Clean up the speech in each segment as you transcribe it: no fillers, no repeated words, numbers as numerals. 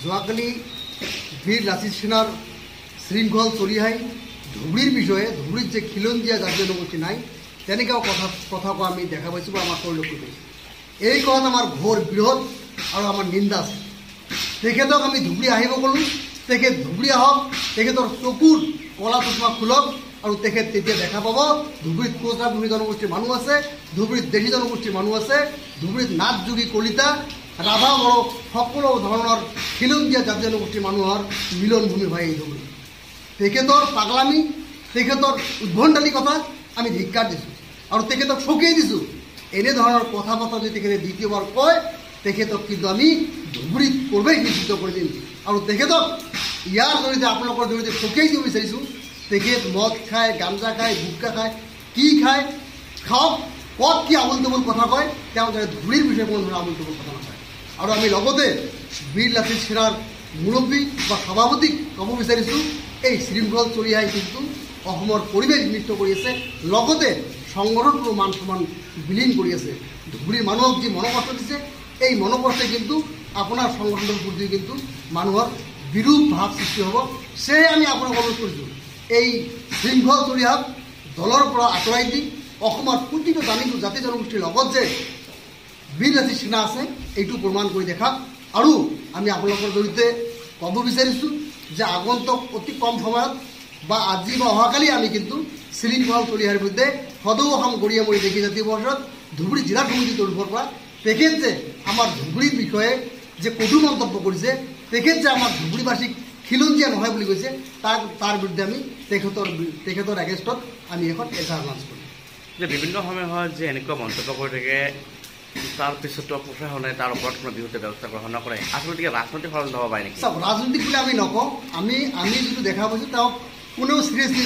যোৱাকালি বীৰ লাচিত সেনাৰ শৃঙ্খল চলিহাই ধুবুৰীৰ বিষয়ে ধুবুৰীত যে খিলঞ্জীয়া জাতীয় জনগোষ্ঠী নাই তেনেকুৱা কথাকো আমি দেখা পাইছোঁ বা আমাৰ পৰিলক্ষিত হৈছে। এই কথাত আমাৰ ঘোৰ বিৰোধ আৰু আমাৰ নিন্দা আছে। তেখেতক আমি ধুবুৰী আহিব ক'লোঁ, তেখেত ধুবুৰী আহক, তেখেতৰ চকুৰ কলা চশমা খোলক আৰু তেখেত তেতিয়া দেখা পাব ধুবুৰীত কোচা ভূমি জনগোষ্ঠীৰ মানুহ আছে, ধুবুৰীত দেশী জনগোষ্ঠীৰ মানুহ আছে, ধুবুৰীত নাথ যোগী কলিতা ৰাভা বড়ো সকলো ধৰণৰ খিলঞ্জীয়া জাতীয় জনগোষ্ঠীৰ মানুহৰ মিলনভূমি হয় এই ধুবুৰী। তেখেতৰ পাগলামি, তেখেতৰ উদ্ভণ্ডালী কথা আমি ধিক্কাৰ দিছোঁ আৰু তেখেতক চকিয়াই দিছোঁ। এনেধৰণৰ কথা বতৰা যদি তেখেতে দ্বিতীয়বাৰ কয় তেখেতক কিন্তু আমি ধুবুৰীত প্ৰৱেশ নিষিদ্ধ কৰি দিম আৰু তেখেতক ইয়াৰ জৰিয়তে আপোনালোকৰ জৰিয়তে চকিয়াই দিব বিচাৰিছোঁ। তেখেত মদ খায়, গাঞ্জা খায়, গুটখা খায়, কি খায় খাওক, ক'ত কি আবুল তাবুল কথা কয়, তেওঁ যাতে ধুবুৰীৰ বিষয়ে কোনো ধৰণৰ আবুল তাবুল কথা নকয়। আৰু আমি লগতে বীৰ লাচিত সেনাৰ মুৰব্বী বা সভাপতিক ক'ব বিচাৰিছোঁ, এই শৃংখল চলিহাই কিন্তু অসমৰ পৰিৱেশ বিনষ্ট কৰি আছে, লগতে সংগঠনটোৰ মান সন্মান বিলীন কৰি আছে। ধুবুৰীৰ মানুহক যি মনোকষ্ট দিছে, এই মনোকষ্টে কিন্তু আপোনাৰ সংগঠনটোৰ প্ৰতি কিন্তু মানুহৰ বিৰূপ ভাৱ সৃষ্টি হ'ব। সেয়ে আমি আপোনাক অনুৰোধ কৰিছোঁ, এই শৃংখল চলিহাক দলৰ পৰা আঁতৰাই দি অসমৰ প্ৰতিটো জাতি জনগোষ্ঠীৰ লগত যে বীৰ লাচিত সেনা আছে এইটো প্ৰমাণ কৰি দেখাওক। আৰু আমি আপোনালোকৰ জৰিয়তে ক'ব বিচাৰিছোঁ যে আগন্তুক অতি কম সময়ত বা আজি বা অহাকালি আমি কিন্তু শৃংখল চলিহাৰ বিৰুদ্ধে সদৌ অসম গৰিয়ামৰি দেশী জাতীয় পৰিষদ ধুবুৰী জিলা সমিতিৰ তৰফৰ পৰা তেখেত যে আমাৰ ধুবুৰীৰ বিষয়ে যে কটু মন্তব্য কৰিছে, তেখেত যে আমাৰ ধুবুৰীবাসীক খিলঞ্জীয়া নহয় বুলি কৈছে, তাৰ বিৰুদ্ধে আমি তেখেতৰ এগেইনষ্টত আমি এখন এজাহাৰ লঞ্চ কৰিম। যে বিভিন্ন সময়ত যে এনেকুৱা মন্তব্য কৰি থাকে তাৰপিছতো প্ৰশাসনে তাৰ ওপৰত কোনো বিৰুদ্ধে ব্যৱস্থা গ্ৰহণ নকৰে, আচলতে ৰাজনৈতিক ষড়যন্ত্ৰ হ'ব পাৰে নেকি? চাওক, ৰাজনৈতিক বুলি আমি নকওঁ। আমি যিটো দেখা পাইছোঁ তেওঁক কোনেও চিৰিয়াছলি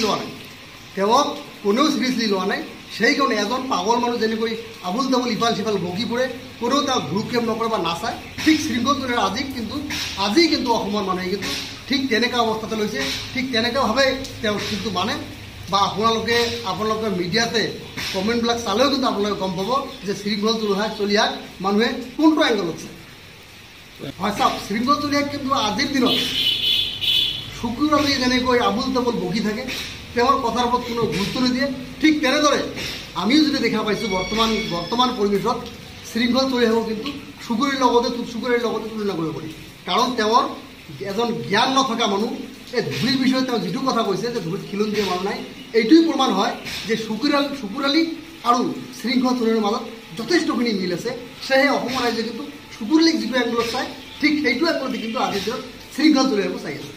লোৱা নাই, সেইকাৰণে এজন পাগল মানুহ যেনেকৈ আবুল তাবুল ইফাল সিফাল বকি ফুৰে, কোনেও তেওঁক ভ্ৰক্ষেপ নকৰে বা নাচায়, ঠিক শৃংখল চলিহাৰ আজি কিন্তু অসমৰ মানুহে কিন্তু ঠিক তেনেকুৱা অৱস্থাতে লৈছে, ঠিক তেনেকুৱাভাৱে তেওঁ কিন্তু মানে বা আপোনালোকে মিডিয়াতে কমেণ্টবিলাক চালেও কিন্তু আপোনালোকে গম পাব যে শৃংখল চলিহাক মানুহে কোনটো এংগলত চায়। হয় চাওক, শৃংখল চলিহাক কিন্তু আজিৰ দিনত শুকুৰবাৰে যেনেকৈ আবুল তাবুল বকি থাকে, তেওঁৰ কথাৰ ওপৰত কোনো গুৰুত্ব নিদিয়ে, ঠিক তেনেদৰে আমিও যদি দেখা পাইছোঁ বৰ্তমান পৰিৱেশত শৃংখল চলিহাকো কিন্তু চুকুৰীৰ লগতে তুলনা কৰিব পাৰি। কাৰণ তেওঁৰ এজন জ্ঞান নথকা মানুহ, এই ধুবুৰীৰ বিষয়ে তেওঁ যিটো কথা কৈছে যে ধুবুৰীত খিলঞ্জীয়া মানুহ নাই, এইটোৱেই প্ৰমাণ হয় যে চুকুৰালী আৰু শৃংখল চলিহাৰ মাজত যথেষ্টখিনি মিল আছে। সেয়েহে অসমৰ ৰাইজে কিন্তু চুকুৰালীক যিটো এংগলত চায়, ঠিক সেইটো এংগলতে কিন্তু আজিৰ দিনত শৃংখল চলিহাকো চাই আছে।